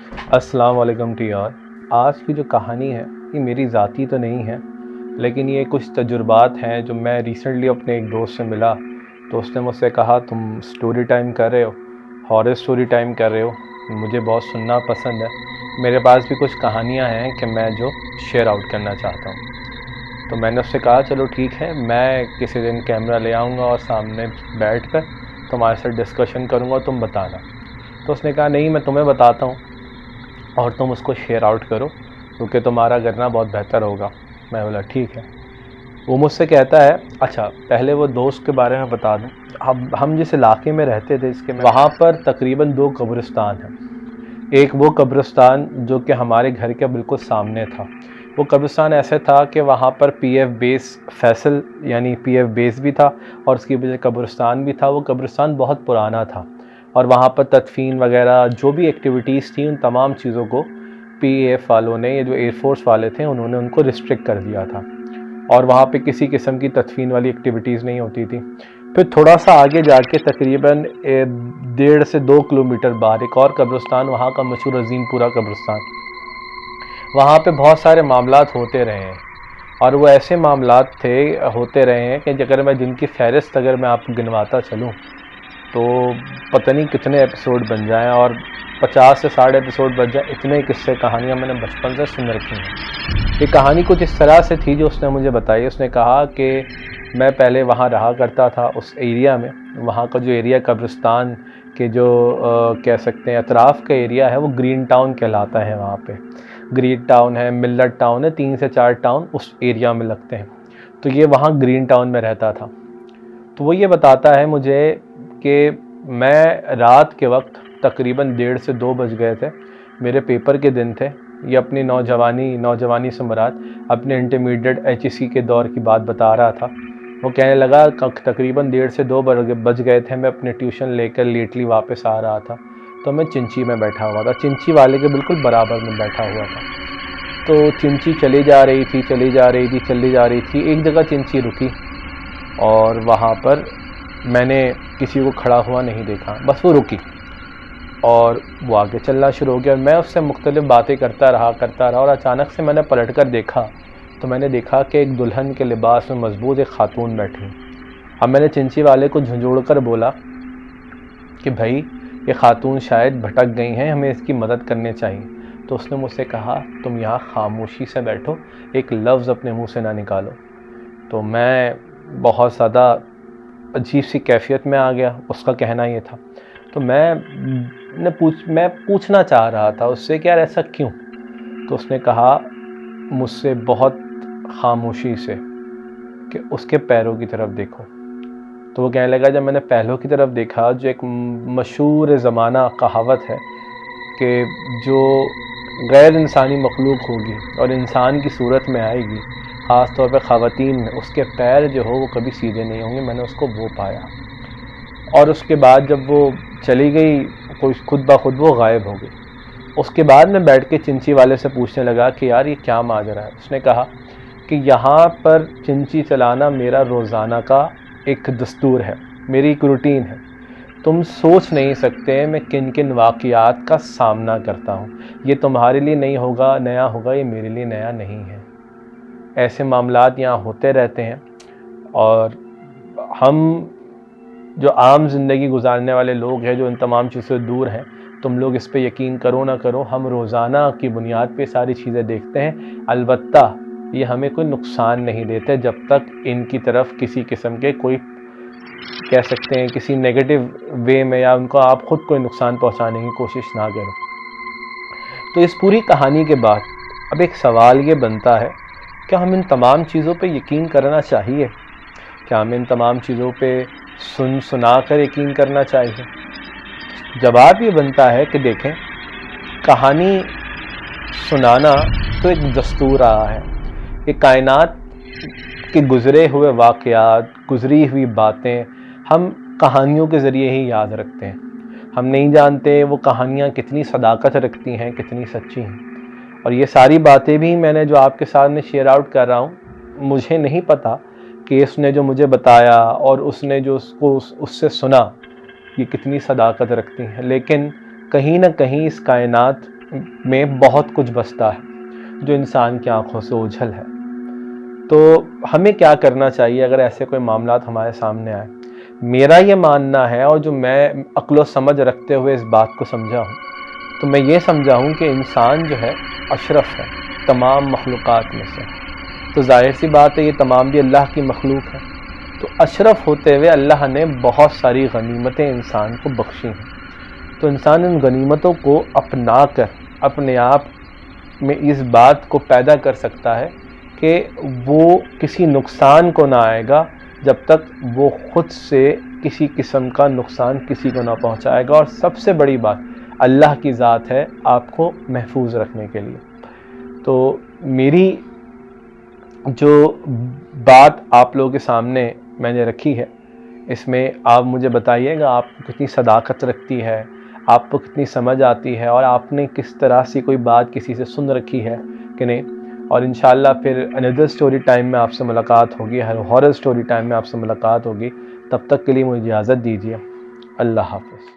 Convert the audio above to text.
अस्सलाम वालेकुम टी यार। आज की जो कहानी है ये मेरी ज़ाती तो नहीं है, लेकिन ये कुछ तजुर्बात हैं जो मैं रिसेंटली अपने एक दोस्त से मिला तो उसने मुझसे कहा तुम स्टोरी टाइम कर रहे हो, हॉरर स्टोरी टाइम कर रहे हो, मुझे बहुत सुनना पसंद है। मेरे पास भी कुछ कहानियाँ हैं कि मैं जो शेयर आउट करना चाहता हूँ। तो मैंने उससे कहा चलो ठीक है, मैं किसी दिन कैमरा ले आऊँगा और सामने बैठ कर तुम्हारे साथ डिस्कशन करूँगा, तुम बताना। तो उसने कहा नहीं, मैं तुम्हें बताता हूँ और तुम उसको शेयर आउट करो क्योंकि तुम्हारा करना बहुत बेहतर होगा। मैं बोला ठीक है। वो मुझसे कहता है अच्छा पहले वो दोस्त के बारे में बता दूं। हम जिस इलाके में रहते थे इसके वहाँ पर तकरीबन 2 कब्रिस्तान हैं। एक वो कब्रिस्तान जो कि हमारे घर के बिल्कुल सामने था। वो कब्रिस्तान ऐसे था कि वहाँ पर पीएफ बेस फैसल यानी पीएफ बेस भी था और उसकी वजह कब्रिस्तान भी था। वो कब्रिस्तान बहुत पुराना था और वहाँ पर तदफीन वगैरह जो भी एक्टिविटीज़ थी उन तमाम चीज़ों को पीएफ वालों ने, ये जो एयरफोर्स वाले थे, उन्होंने उनको रिस्ट्रिक्ट कर दिया था और वहाँ पे किसी किस्म की तदफीन वाली एक्टिविटीज़ नहीं होती थी। फिर थोड़ा सा आगे जाके तकरीबन 1.5 से 2 किलोमीटर बाहर एक और कब्रिस्तान, वहाँ का मशहूर अजीमपुरा कब्रिस्तान। वहाँ पे बहुत सारे मामलात होते रहे हैं और वो ऐसे मामलात होते रहे हैं कि अगर मैं जिनकी फ़हरिस्त अगर मैं आपको गिनवाता चलूँ तो पता नहीं कितने एपिसोड बन जाएं और 50 से 60 एपिसोड बन जाएं। इतने किस्से कहानियाँ मैंने बचपन से सुन रखी हैं। ये कहानी कुछ इस तरह से थी जो उसने मुझे बताई। उसने कहा कि मैं पहले वहाँ रहा करता था उस एरिया में। वहाँ का जो एरिया कब्रिस्तान के जो कह सकते हैं अतराफ़ का एरिया है वो ग्रीन टाउन कहलाता है। वहाँ पे ग्रीन टाउन है, मिल्लत टाउन है, 3 से 4 टाउन उस एरिया में लगते हैं। तो ये वहाँ ग्रीन टाउन में रहता था। तो वो ये बताता है मुझे कि मैं रात के वक्त तकरीबन 1:30 से 2 बज गए थे, मेरे पेपर के दिन थे। ये अपनी नौजवानी से मुराद अपने इंटरमीडिएट एचईसी के दौर की बात बता रहा था। वो कहने लगा तकरीबन 1:30 से 2 बज गए थे, मैं अपने ट्यूशन लेकर लेटली वापस आ रहा था तो मैं चिंची में बैठा हुआ था, चिंची वाले के बिल्कुल बराबर में बैठा हुआ था। तो चिंची चली जा रही थी। एक जगह चिंची रुकी और वहाँ पर मैंने किसी को खड़ा हुआ नहीं देखा, बस वो रुकी और वो आगे चलना शुरू हो गया और मैं उससे मुख्तलिफ़ बातें करता रहा और अचानक से मैंने पलट कर देखा तो मैंने देखा कि एक दुल्हन के लिबास में मजबूत एक खातून बैठी। अब मैंने चिंची वाले को झंझोड़ कर बोला कि भाई ये खातून शायद भटक गई हैं, हमें इसकी मदद करनी चाहिए। तो उसने मुझसे कहा तुम यहाँ खामोशी से बैठो, एक लफ्ज़ अपने मुँह से ना निकालो। तो मैं बहुत ज़्यादा अजीब सी कैफियत में आ गया। उसका कहना ये था। तो मैं पूछना चाह रहा था उससे कि यार ऐसा क्यों। तो उसने कहा मुझसे बहुत खामोशी से कि उसके पैरों की तरफ देखो। तो वो कहने लगा जब मैंने पैरों की तरफ देखा, जो एक मशहूर ज़माना कहावत है कि जो गैर इंसानी मखलूक होगी और इंसान की सूरत में आएगी, ख़ास तौर पर ख़वातीन में, उसके पैर जो हो वो कभी सीधे नहीं होंगे। मैंने उसको वो पाया और उसके बाद जब वो चली गई कोई खुद ब खुद वो गायब हो गई। उसके बाद मैं बैठ के चिंची वाले से पूछने लगा कि यार ये क्या माजरा है। उसने कहा कि यहाँ पर चिंची चलाना मेरा रोज़ाना का एक दस्तूर है, मेरी एक रूटीन है। तुम सोच नहीं सकते मैं किन किन वाक़ियात का सामना करता हूँ। ये तुम्हारे लिए नहीं होगा नया होगा, ये मेरे लिए नया नहीं है। ऐसे मामलात यहाँ होते रहते हैं और हम जो आम ज़िंदगी गुजारने वाले लोग हैं, जो इन तमाम चीज़ों से दूर हैं, तुम लोग इस पे यकीन करो ना करो, हम रोज़ाना की बुनियाद पे सारी चीज़ें देखते हैं। अलबत्ता ये हमें कोई नुकसान नहीं देते जब तक इनकी तरफ किसी किस्म के कोई कह सकते हैं किसी नेगेटिव वे में या उनको आप ख़ुद कोई नुकसान पहुंचाने की कोशिश ना करो। तो इस पूरी कहानी के बाद अब एक सवाल ये बनता है, क्या हम इन तमाम चीज़ों पे यकीन करना चाहिए? क्या हमें इन तमाम चीज़ों पे सुना कर यकीन करना चाहिए? जवाब ये बनता है कि देखें, कहानी सुनाना तो एक दस्तूर रहा है। ये कायनात के गुज़रे हुए वाक़यात, गुज़री हुई बातें हम कहानियों के ज़रिए ही याद रखते हैं। हम नहीं जानते वो कहानियाँ कितनी सदाकत रखती हैं, कितनी सच्ची हैं। और ये सारी बातें भी मैंने जो आपके सामने शेयर आउट कर रहा हूँ, मुझे नहीं पता कि उसने जो मुझे बताया और उसने जो उससे सुना ये कितनी सदाकत रखती हैं, लेकिन कहीं ना कहीं इस कायनात میں بہت کچھ بستا ہے جو انسان کی آنکھوں سے اوجھل ہے۔ تو ہمیں کیا کرنا چاہیے اگر ایسے کوئی معاملات ہمارے سامنے آئے؟ میرا یہ ماننا ہے، اور جو میں عقل و سمجھ رکھتے ہوئے اس بات کو سمجھا ہوں، تو میں یہ سمجھا ہوں کہ انسان جو ہے اشرف ہے تمام مخلوقات میں سے۔ تو ظاہر سی بات ہے یہ تمام بھی اللہ کی مخلوق ہے، تو اشرف ہوتے ہوئے اللہ نے بہت ساری غنیمتیں انسان کو بخشی ہیں۔ تو انسان ان غنیمتوں کو اپنا کر اپنے آپ میں اس بات کو پیدا کر سکتا ہے کہ وہ کسی نقصان کو نہ آئے گا جب تک وہ خود سے کسی قسم کا نقصان کسی کو نہ پہنچائے گا، اور سب سے بڑی بات اللہ کی ذات ہے آپ کو محفوظ رکھنے کے لیے۔ تو میری جو بات آپ لوگوں کے سامنے میں نے رکھی ہے، اس میں آپ مجھے بتائیے گا آپ کو کتنی صداقت رکھتی ہے، آپ کو کتنی سمجھ آتی ہے، اور آپ نے کس طرح سے کوئی بات کسی سے سن رکھی ہے کہ نہیں۔ اور انشاءاللہ پھر اندر سٹوری ٹائم میں آپ سے ملاقات ہوگی، ہارر سٹوری ٹائم میں آپ سے ملاقات ہوگی۔ تب تک کے لیے مجھے اجازت دیجیے، اللہ حافظ۔